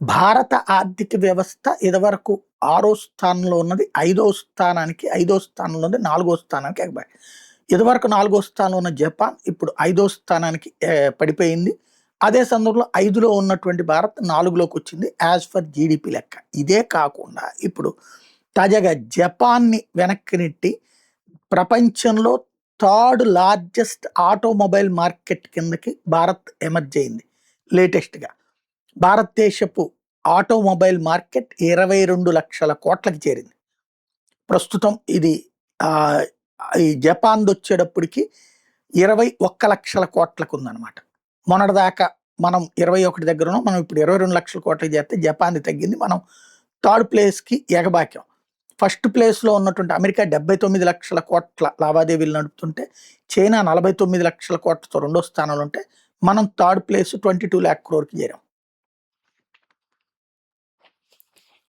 భారత ఆర్థిక వ్యవస్థ ఇదివరకు 6వ స్థానంలో ఉన్నది 5వ స్థానానికి 5వ స్థానంలో ఉంది 4వ స్థానానికి ఎగబాయి. ఇదివరకు 4వ స్థానంలో ఉన్న జపాన్ ఇప్పుడు 5వ స్థానానికి పడిపోయింది. అదే సందర్భంలో 5లో ఉన్నటువంటి భారత్ 4లోకి వచ్చింది యాజ్ ఫర్ జీడిపి లెక్క. ఇదే కాకుండా ఇప్పుడు తాజాగా జపాన్ని వెనక్కి నెట్టి ప్రపంచంలో థర్డ్ లార్జెస్ట్ ఆటోమొబైల్ మార్కెట్ కిందకి భారత్ ఎమర్జ్ అయింది లేటెస్ట్‌గా. భారతదేశపు ఆటోమొబైల్ మార్కెట్ 22 లక్షల కోట్లకి చేరింది. ప్రస్తుతం ఇది ఈ జపాన్‌దొచ్చేటప్పటికి 21 లక్షల కోట్లకు ఉందన్నమాట. మొన్నటిదాకా మనం 21 దగ్గర ఉన్నాం. మనం ఇప్పుడు 22 లక్షల కోట్లకి చేరితే జపాన్‌ది తగ్గింది. మనం థర్డ్ ప్లేస్‌కి ఎగబాకాం. ఫస్ట్ ప్లేస్‌లో ఉన్నటువంటి అమెరికా 79 లక్షల కోట్ల లావాదేవీలు నడుపుతుంటే, చైనా 49 లక్షల కోట్లతో రెండో స్థానంలో ఉంటే, మనం థర్డ్ ప్లేస్ 22 లాక్ క్రోర్‌కి చేరాం.